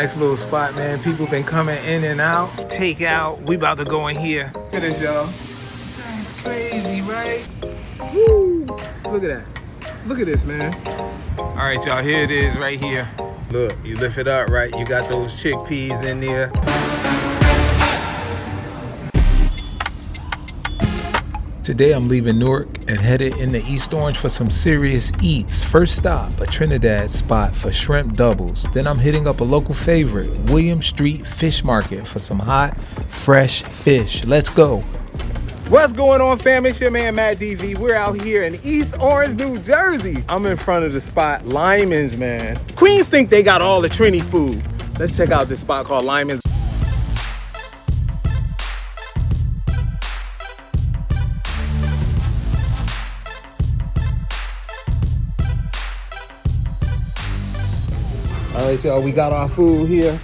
Nice little spot, man. People been coming in and out. Take out. We about to go in here. Look at this, y'all. That's crazy, right? Woo! Look at that. Look at this, man. All right, y'all. Here it is right here. Look, you lift it up, right? You got those chickpeas in there. Today I'm leaving Newark and headed into East Orange for some serious eats. First stop, a Trinidad Spot for shrimp doubles. Then I'm hitting up a local favorite, William Street Fish Market, for some hot, fresh fish. Let's go. What's going on, fam? It's your man, Matt DV. We're out here in East Orange, New Jersey. I'm in front of the spot, Lyman's, man. Queens think they got all the Trini food. Let's check out this spot called Lyman's. All right, y'all, we got our food here.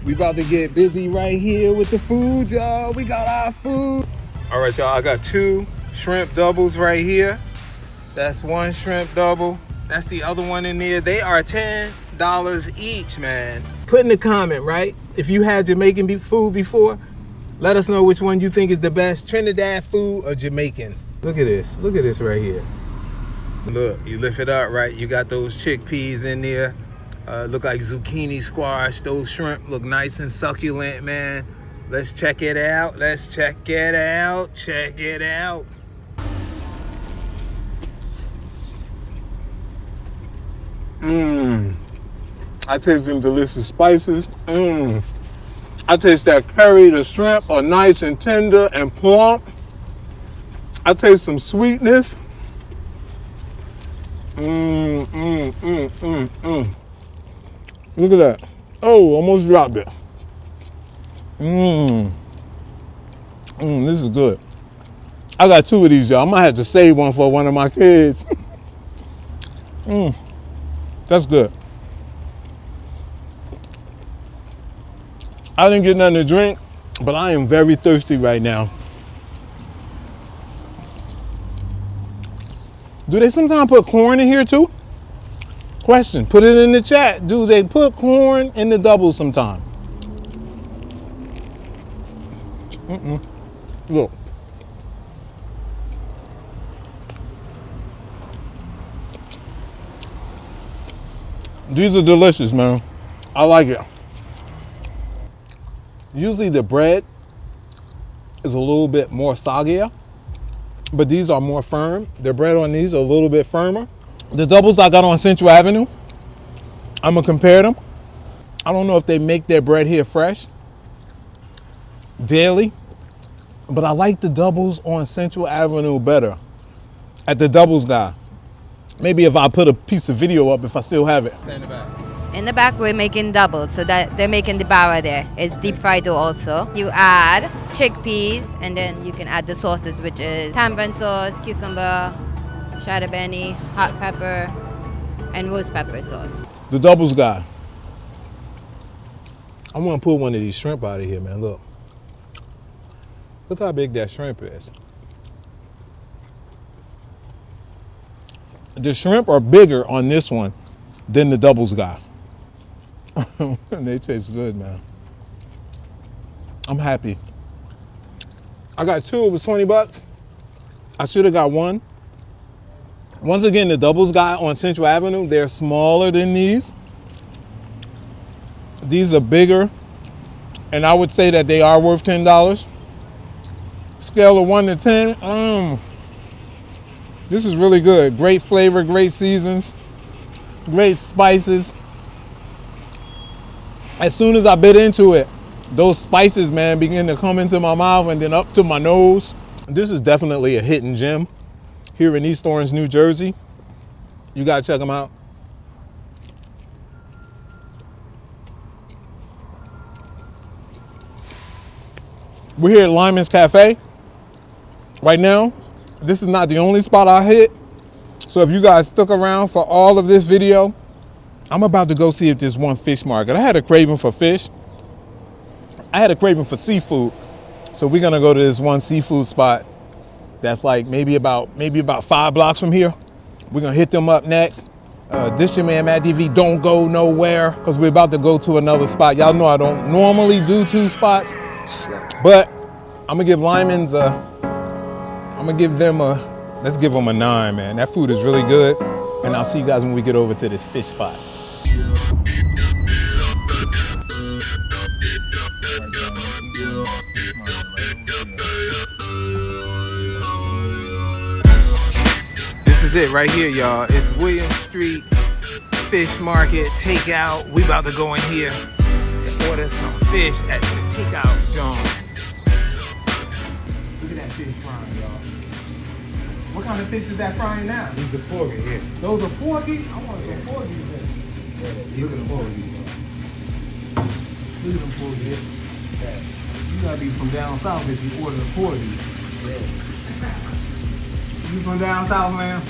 We about to get busy right here with the food, y'all. We got our food. All right, y'all, I got 2 shrimp doubles right here. That's 1 shrimp double. That's the other one in there. They are $10 each, man. Put in the comment, right? If you had Jamaican food before, let us know which one you think is the best, Trinidad food or Jamaican. Look at this. Look at this right here. Look, you lift it up, right? You got those chickpeas in there. Look like zucchini squash. Those shrimp look nice and succulent, man. Let's check it out. Let's check it out. Check it out. I taste them delicious spices. I taste that curry. The shrimp are nice and tender and plump. I taste some sweetness. Look at that. Oh, almost dropped it. This is good. I got 2 of these, y'all. I might have to save one for one of my kids. That's good. I didn't get nothing to drink, but I am very thirsty right now. Do they sometimes put corn in here too? Question, put it in the chat. Do they put corn in the doubles sometime? Look. These are delicious, man. I like it. Usually the bread is a little bit more soggier, but these are more firm. The bread on these are a little bit firmer. The doubles I got on Central Avenue, I'm gonna compare them. I don't know if they make their bread here fresh daily, but I like the doubles on Central Avenue better at the doubles guy. Maybe if I put a piece of video up, if I still have it. In the back, we're making doubles, so that they're making the bara there. It's deep fried dough also. You add chickpeas, and then you can add the sauces, which is tamarind sauce, cucumber, shada beni, hot pepper, and rose pepper sauce. The doubles guy. I want to pull one of these shrimp out of here, man. Look. Look how big that shrimp is. The shrimp are bigger on this one than the doubles guy. They taste good, man. I'm happy. I got 2, it was 20 bucks. I should have got 1. Once again, the doubles guy on Central Avenue, they're smaller than these. These are bigger, and I would say that they are worth $10. Scale of 1 to 10, this is really good. Great flavor, great seasons, great spices. As soon as I bit into it, those spices, man, begin to come into my mouth and then up to my nose. This is definitely a hidden gem here in East Orange, New Jersey. You gotta check them out. We're here at Lyman's Cafe right now. This is not the only spot I hit. So if you guys stuck around for all of this video, I'm about to go see if there's one fish market. I had a craving for fish. I had a craving for seafood. So we're gonna go to this one seafood spot that's like maybe about 5 blocks from here. We're gonna hit them up next. This your man, Matt DV. Don't go nowhere, because we're about to go to another spot. Y'all know I don't normally do 2 spots, but I'm gonna give Lyman's let's give them a 9, man. That food is really good, and I'll see you guys when we get over to this fish spot. This is it right here, y'all. It's William Street Fish Market takeout. We about to go in here and order some fish at the takeout joint. Look at that fish frying, y'all. What kind of fish is that frying now? These are porgy, yeah. Those are porgies? I want some porgies in. Look at the porgy. Look at them porgies. Yeah. You gotta be from down south if you order the porgies. Yeah. You from down south, man?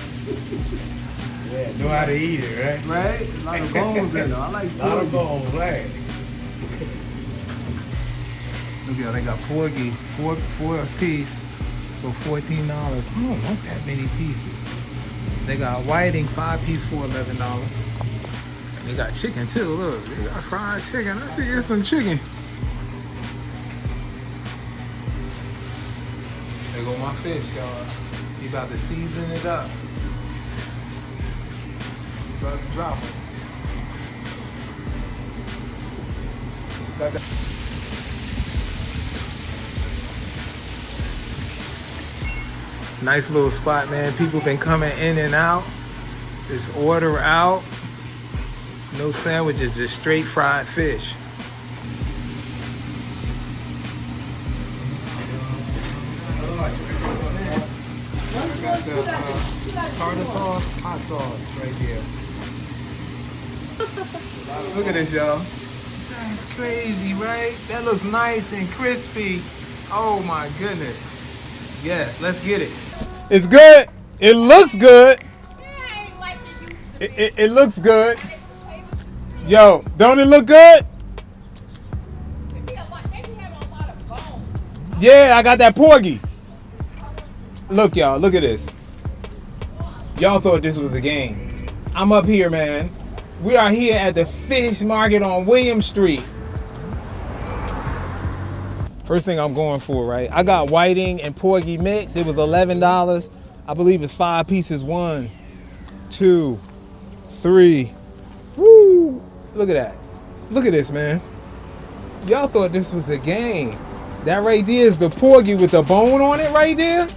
Yeah, know how to eat it, right? Right? A lot of bones in there. I like A lot of porgies. bones, right? Look at, they got porgy, four a piece for $14. I don't want that many pieces. They got whiting 5 piece for $11. And they got chicken too. Look, they got fried chicken. I should get some chicken. There go my fish, y'all. You about to season it up. About to drop it. Got that. Nice little spot, man. People been coming in and out. Just order out. No sandwiches, just straight fried fish. Got the tartar sauce, hot sauce right here. Look at this, y'all. That's crazy, right? That looks nice and crispy. Oh my goodness. Yes, let's get it. It's good. It looks good. It looks good. Yo, don't it look good? Yeah, I got that porgy. Look, y'all, look at this. Y'all thought this was a game. I'm up here, man. We are here at the fish market on William Street. First thing I'm going for, right? I got whiting and porgy mix. It was $11. I believe it's 5 pieces. 1, 2, 3. Woo! Look at that. Look at this, man. Y'all thought this was a game. That right there is the porgy with the bone on it right there.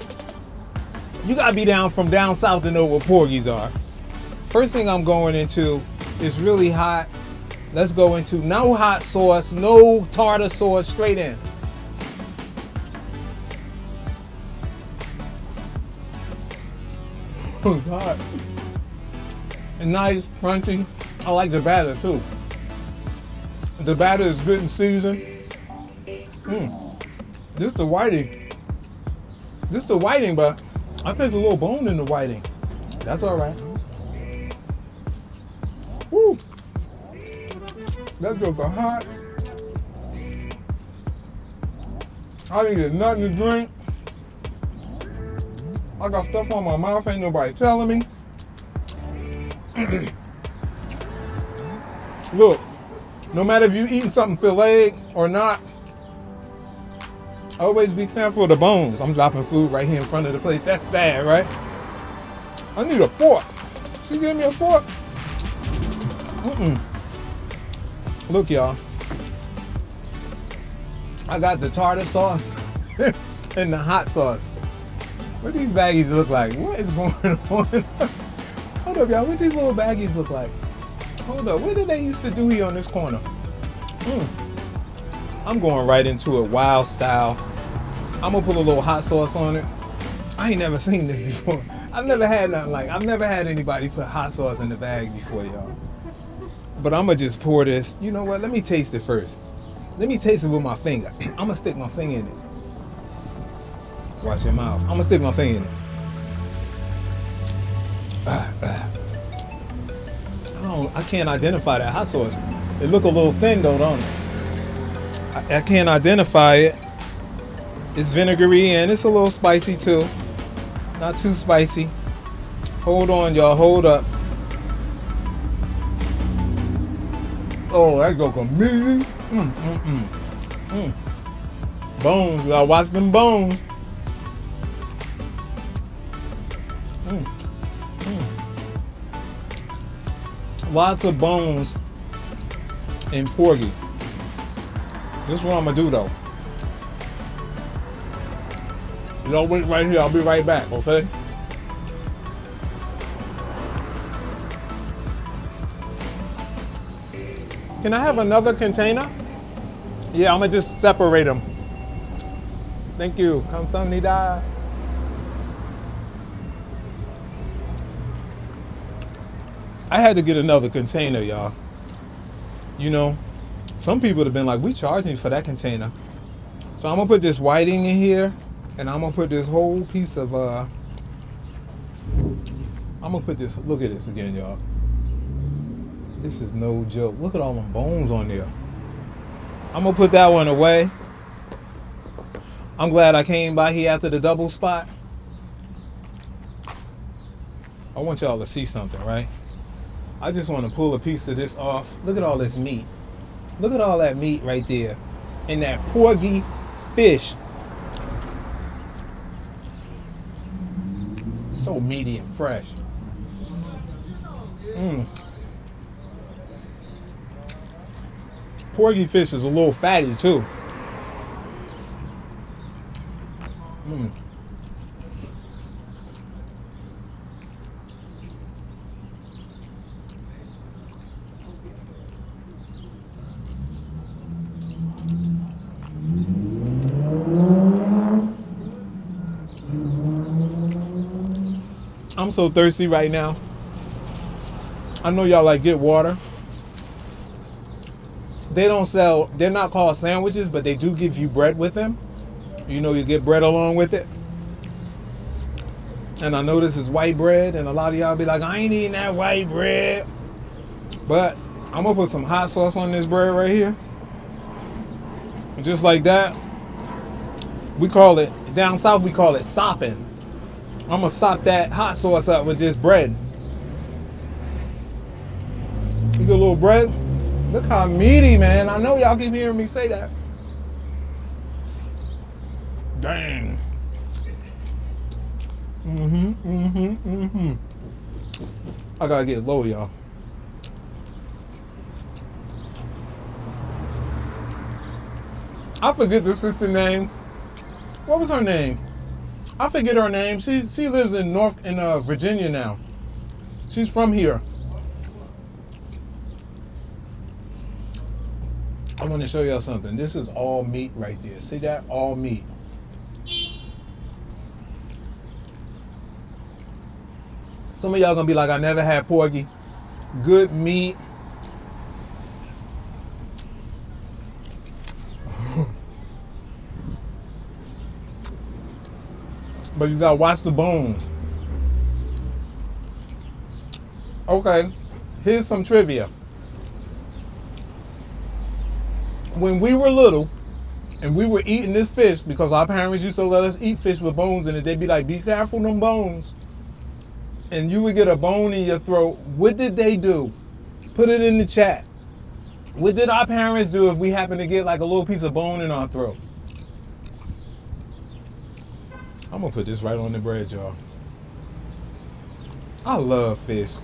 You gotta be from down south to know what porgies are. First thing I'm going into is really hot. Let's go into no hot sauce, no tartar sauce, straight in. It's hot. And nice, crunchy. I like the batter too. The batter is good and seasoned. This the whiting. This the whiting, but I taste a little bone in the whiting. That's all right. Woo! That joke are hot. I didn't get nothing to drink. I got stuff on my mouth, ain't nobody telling me. Look, no matter if you eating something filleted or not, always be careful of the bones. I'm dropping food right here in front of the place. That's sad, right? I need a fork. She gave me a fork. Look, y'all. I got the tartar sauce and the hot sauce. What these baggies look like? What is going on? Hold up, y'all. What these little baggies look like? Hold up. What did they used to do here on this corner? I'm going right into it, wild style. I'm gonna put a little hot sauce on it. I ain't never seen this before. I've never had nothing like. I've never had anybody put hot sauce in the bag before, y'all. But I'm gonna just pour this. You know what? Let me taste it first. Let me taste it with my finger. I'm gonna stick my finger in it. Watch your mouth. I'm gonna stick my finger in it. I can't identify that hot sauce. It look a little thin though, don't it? I can't identify it. It's vinegary and it's a little spicy too. Not too spicy. Hold on, y'all. Hold up. Oh, that go meaty. Bones, you gotta watch them bones. Lots of bones in porgy. This is what I'm gonna do though. Y'all wait right here, I'll be right back, okay? Can I have another container? Yeah, I'm gonna just separate them. Thank you. Kamsahamnida. I had to get another container, y'all. You know, some people have been like, we charging for that container. So I'm gonna put this whiting in here, and I'm gonna put this whole piece of, I'm gonna put this, look at this again, y'all. This is no joke. Look at all them bones on there. I'm gonna put that one away. I'm glad I came by here after the double spot. I want y'all to see something, right? I just want to pull a piece of this off. Look at all this meat. Look at all that meat right there. And that porgy fish. So meaty and fresh. Porgy fish is a little fatty too. I'm so thirsty right now. I know y'all like get water. They don't sell, they're not called sandwiches, but they do give you bread with them. You know, you get bread along with it. And I know this is white bread, and a lot of y'all be like, I ain't eating that white bread. But I'm gonna put some hot sauce on this bread right here. Just like that. We call it, down south we call it sopping. I'm gonna sop that hot sauce up with this bread. You get a little bread. Look how meaty, man. I know y'all keep hearing me say that. Dang. I gotta get low, y'all. I forget the sister name. What was her name? I forget her name. She lives in Virginia now. She's from here. I want to show y'all something. This is all meat right there. See that? All meat. Some of y'all gonna be like, I never had porgy. Good meat. But you gotta watch the bones. Okay, here's some trivia. When we were little and we were eating this fish, because our parents used to let us eat fish with bones in it, they'd be like, be careful them bones. And you would get a bone in your throat. What did they do? Put it in the chat. What did our parents do if we happen to get like a little piece of bone in our throat? I'm gonna put this right on the bread, y'all. I love fish.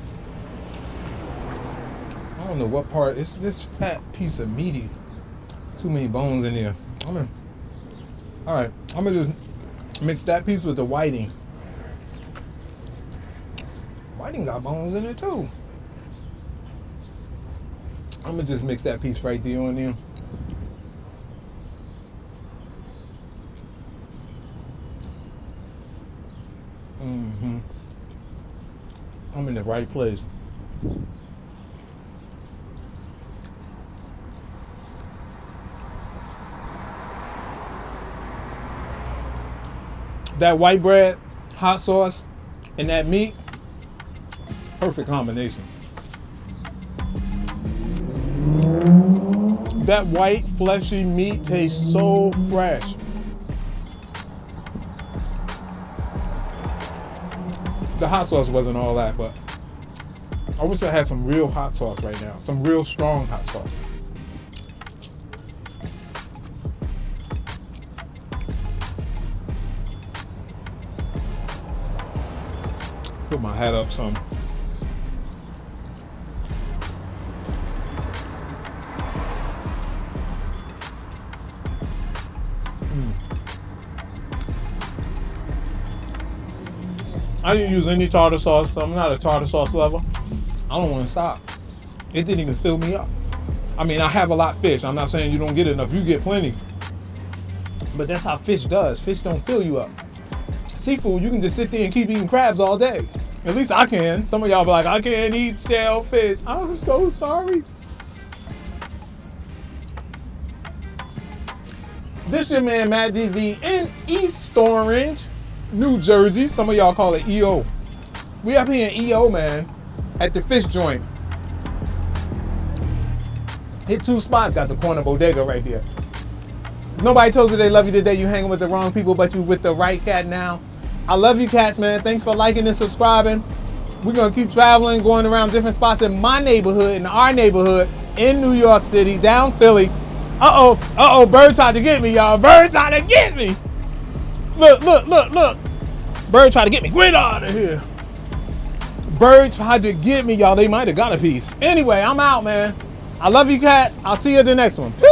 I don't know what part. It's this fat piece of meaty. There's too many bones in there. All right, I'm gonna just mix that piece with the whiting. Whiting got bones in it too. I'm gonna just mix that piece right there on there. I'm in the right place. That white bread, hot sauce, and that meat, perfect combination. That white, fleshy meat tastes so fresh. The hot sauce wasn't all that, but I wish I had some real hot sauce right now. Some real strong hot sauce. Put my hat up some. I didn't use any tartar sauce. I'm not a tartar sauce lover. I don't want to stop. It didn't even fill me up. I mean, I have a lot of fish. I'm not saying you don't get enough. You get plenty. But that's how fish does. Fish don't fill you up. Seafood, you can just sit there and keep eating crabs all day. At least I can. Some of y'all be like, I can't eat shellfish. I'm so sorry. This your man, Matt DV in East Orange, New Jersey. Some of y'all call it EO. We up here in EO, man, at the fish joint. Hit 2 spots, got the corner bodega right there. Nobody told you they love you today. You hanging with the wrong people, but you with the right cat now. I love you cats, man. Thanks for liking and subscribing. We're gonna keep traveling, going around different spots in my neighborhood, in our neighborhood, in New York City, down Philly. Uh-oh, bird tried to get me, y'all. Bird tried to get me. Look. Bird tried to get me. Get out of here. Bird tried to get me, y'all. They might have got a piece. Anyway, I'm out, man. I love you cats. I'll see you at the next one. Peace.